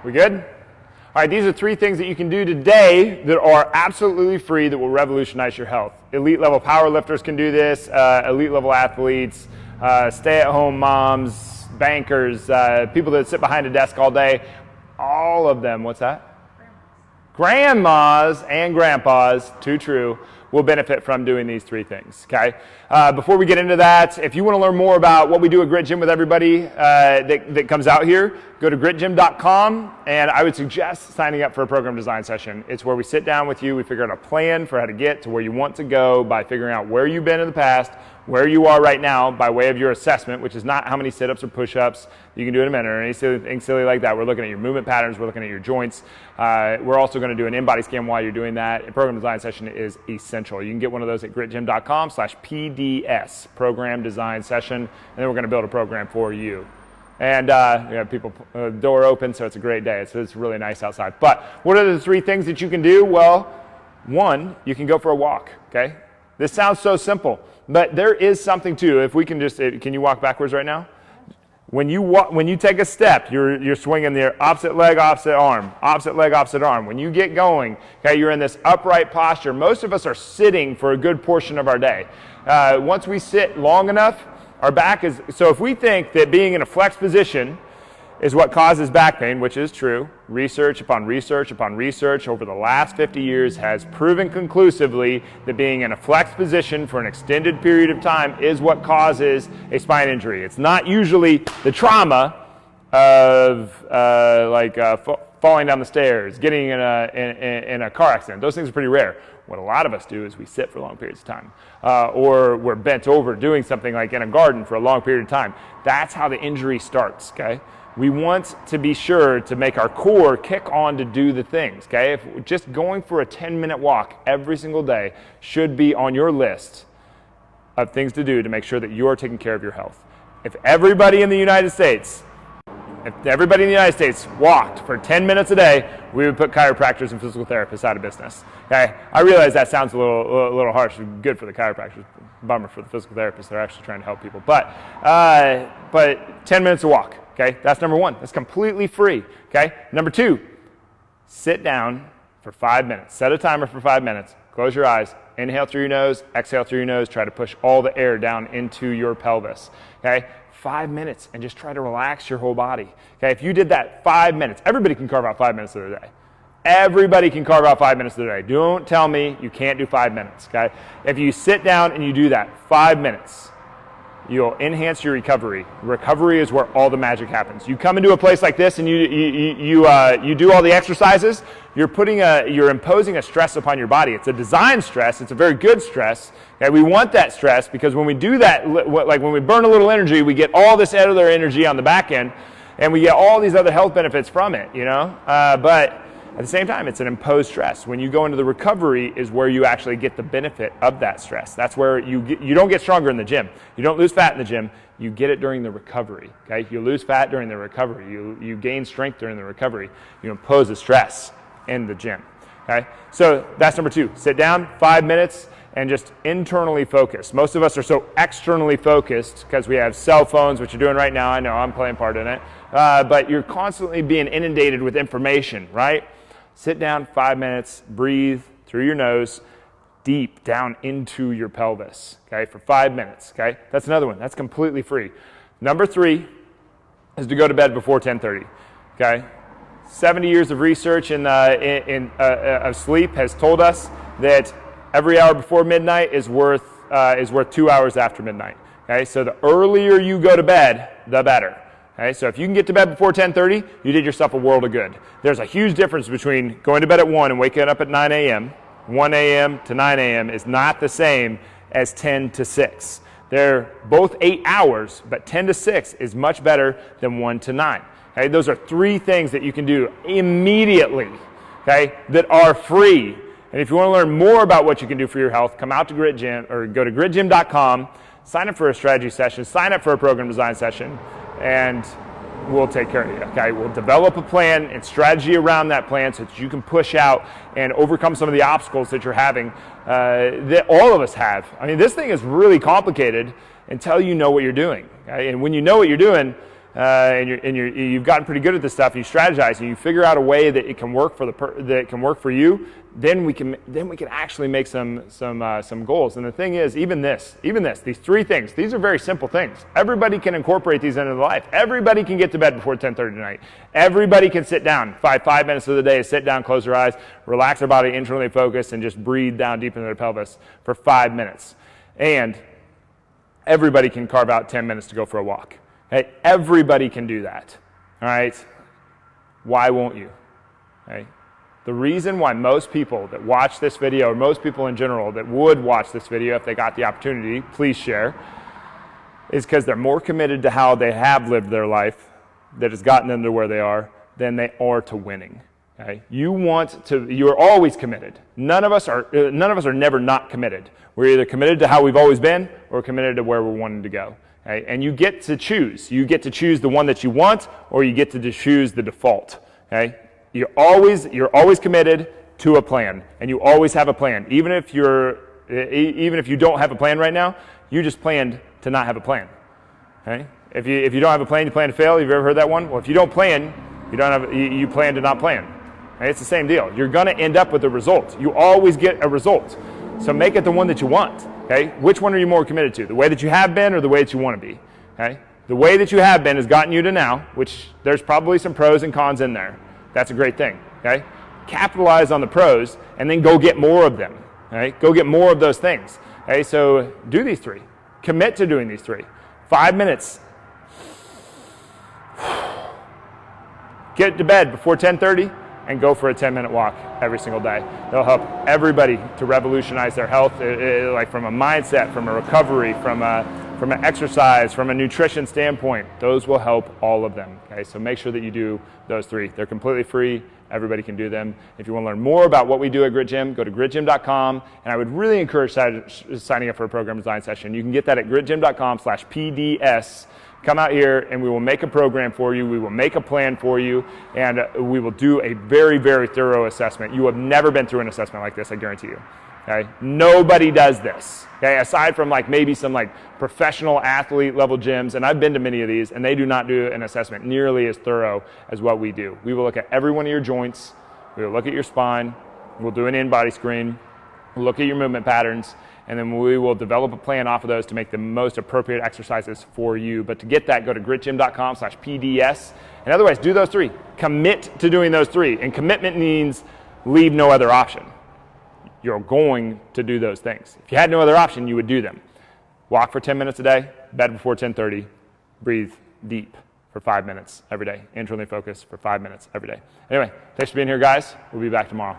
We good? All right, these are 3 things that you can do today that are absolutely free that will revolutionize your health. Elite level power lifters can do this, elite level athletes, stay-at-home moms, bankers, people that sit behind a desk all day, all of them, what's that? Grandmas and grandpas, too true, will benefit from doing these 3 things, okay? Before we get into that, if you want to learn more about what we do at Grit Gym with everybody that comes out here, go to gritgym.com, and I would suggest signing up for a program design session. It's where we sit down with you, we figure out a plan for how to get to where you want to go by figuring out where you've been in the past, where you are right now by way of your assessment, which is not how many sit-ups or push-ups you can do in a minute or anything silly like that. We're looking at your movement patterns, we're looking at your joints. We're also going to do an in-body scan while you're doing that. A program design session is essential. You can get one of those at gritgym.com/PDS, program design session, and then we're going to build a program for you. And we have people, door open, so it's a great day. It's really nice outside. But what are the 3 things that you can do? Well, 1, you can go for a walk, okay? This sounds so simple, but there is something to, if we can just, can you walk backwards right now? When you take a step, you're swinging the opposite leg, opposite arm, opposite leg, opposite arm. When you get going, okay, you're in this upright posture. Most of us are sitting for a good portion of our day. Once we sit long enough, our back is, so if we think that being in a flex position is what causes back pain, which is true, research upon research upon research over the last 50 years has proven conclusively that being in a flex position for an extended period of time is what causes a spine injury. It's not usually the trauma of falling down the stairs, getting in a car accident. Those things are pretty rare. What a lot of us do is we sit for long periods of time, or we're bent over doing something like in a garden for a long period of time. That's how the injury starts, okay? We want to be sure to make our core kick on to do the things, okay? If just going for a 10-minute walk every single day should be on your list of things to do to make sure that you're taking care of your health. If everybody in the United States walked for 10 minutes a day, we would put chiropractors and physical therapists out of business. Okay? I realize that sounds a little harsh. Good for the chiropractors, bummer for the physical therapists. They're actually trying to help people. But 10 minutes a walk. Okay? That's number 1. That's completely free. Okay? Number 2, sit down for 5 minutes. Set a timer for 5 minutes. Close your eyes. Inhale through your nose. Exhale through your nose. Try to push all the air down into your pelvis. Okay? 5 minutes, and just try to relax your whole body. Okay, if you did that 5 minutes, everybody can carve out 5 minutes of their day. Everybody can carve out 5 minutes of their day. Don't tell me you can't do 5 minutes, okay? If you sit down and you do that 5 minutes, you'll enhance your recovery. Recovery is where all the magic happens. You come into a place like this and you do all the exercises, you're imposing a stress upon your body. It's a design stress. It's a very good stress. Okay? We want that stress because when we do that, like when we burn a little energy, we get all this other energy on the back end, and we get all these other health benefits from it, you know? But at the same time, it's an imposed stress. When you go into the recovery is where you actually get the benefit of that stress. That's where you don't get stronger in the gym. You don't lose fat in the gym. You get it during the recovery. Okay? You lose fat during the recovery. You gain strength during the recovery. You impose a stress in the gym. Okay? So that's number 2. Sit down, 5 minutes, and just internally focus. Most of us are so externally focused because we have cell phones, which you're doing right now. I know I'm playing part in it. But you're constantly being inundated with information, right? Sit down 5 minutes, breathe through your nose, deep down into your pelvis, okay, for 5 minutes, okay? That's another one. That's completely free. Number 3 is to go to bed before 10:30, okay? 70 years of research of sleep has told us that every hour before midnight is worth 2 hours after midnight, okay? So the earlier you go to bed, the better. Okay, so if you can get to bed before 10:30, you did yourself a world of good. There's a huge difference between going to bed at 1 and waking up at 9 a.m. 1 a.m. to 9 a.m. is not the same as 10 to 6. They're both 8 hours, but 10 to 6 is much better than 1 to 9. Okay, those are 3 things that you can do immediately, okay, that are free. And if you want to learn more about what you can do for your health, come out to Grit Gym or go to gritgym.com, sign up for a strategy session, sign up for a program design session, and we'll take care of you, okay? We'll develop a plan and strategy around that plan so that you can push out and overcome some of the obstacles that you're having, that all of us have. I mean, this thing is really complicated until you know what you're doing, okay? And when you know what you're doing, and you've gotten pretty good at this stuff, and you strategize, and you figure out a way that it can work for that it can work for you, then we can actually make some goals. And the thing is, even these 3 things, these are very simple things. Everybody can incorporate these into their life. Everybody can get to bed before 10:30 tonight. Everybody can sit down 5 minutes of the day, sit down, close their eyes, relax their body, internally focus, and just breathe down deep into their pelvis for 5 minutes. And everybody can carve out 10 minutes to go for a walk. Okay? Everybody can do that. All right? Why won't you? Okay? The reason why most people that watch this video, or most people in general that would watch this video if they got the opportunity, please share, is because they're more committed to how they have lived their life that has gotten them to where they are than they are to winning. Okay? You're always committed. None of us are never not committed. We're either committed to how we've always been or committed to where we're wanting to go. Okay? And you get to choose. You get to choose the one that you want, or you get to choose the default. Okay? You're always committed to a plan, and you always have a plan. Even if you don't have a plan right now, you just planned to not have a plan. Okay? If you don't have a plan, you plan to fail. Have you ever heard that one? Well, if you don't plan, you plan to not plan. Okay? It's the same deal. You're going to end up with a result. You always get a result. So make it the one that you want. Okay? Which one are you more committed to? The way that you have been or the way that you want to be? Okay? The way that you have been has gotten you to now, which there's probably some pros and cons in there. That's a great thing. Okay? Capitalize on the pros and then go get more of them. Okay? Go get more of those things. Okay? So do these 3. Commit to doing these 3. 5 minutes. Get to bed before 10:30 and go for a 10-minute walk every single day. That'll help everybody to revolutionize their health, like from a mindset, from a recovery, from an exercise, from a nutrition standpoint. Those will help all of them. Okay, so make sure that you do those 3. They're completely free. Everybody can do them. If you want to learn more about what we do at Grit Gym, go to gritgym.com, and I would really encourage signing up for a program design session. You can get that at gritgym.com/PDS. Come out here and we will make a program for you. We will make a plan for you, and we will do a very, very thorough assessment. You have never been through an assessment like this, I guarantee you. Okay? Nobody does this. Okay? Aside from maybe some professional athlete level gyms, and I've been to many of these, and they do not do an assessment nearly as thorough as what we do. We will look at every one of your joints. We will look at your spine. We'll do an in-body screen. We'll look at your movement patterns, and then we will develop a plan off of those to make the most appropriate exercises for you. But to get that, go to gritgym.com/PDS. And otherwise, do those 3. Commit to doing those 3. And commitment means leave no other option. You're going to do those things. If you had no other option, you would do them. Walk for 10 minutes a day, bed before 10:30, breathe deep for 5 minutes every day, internally focus for 5 minutes every day. Anyway, thanks for being here, guys. We'll be back tomorrow.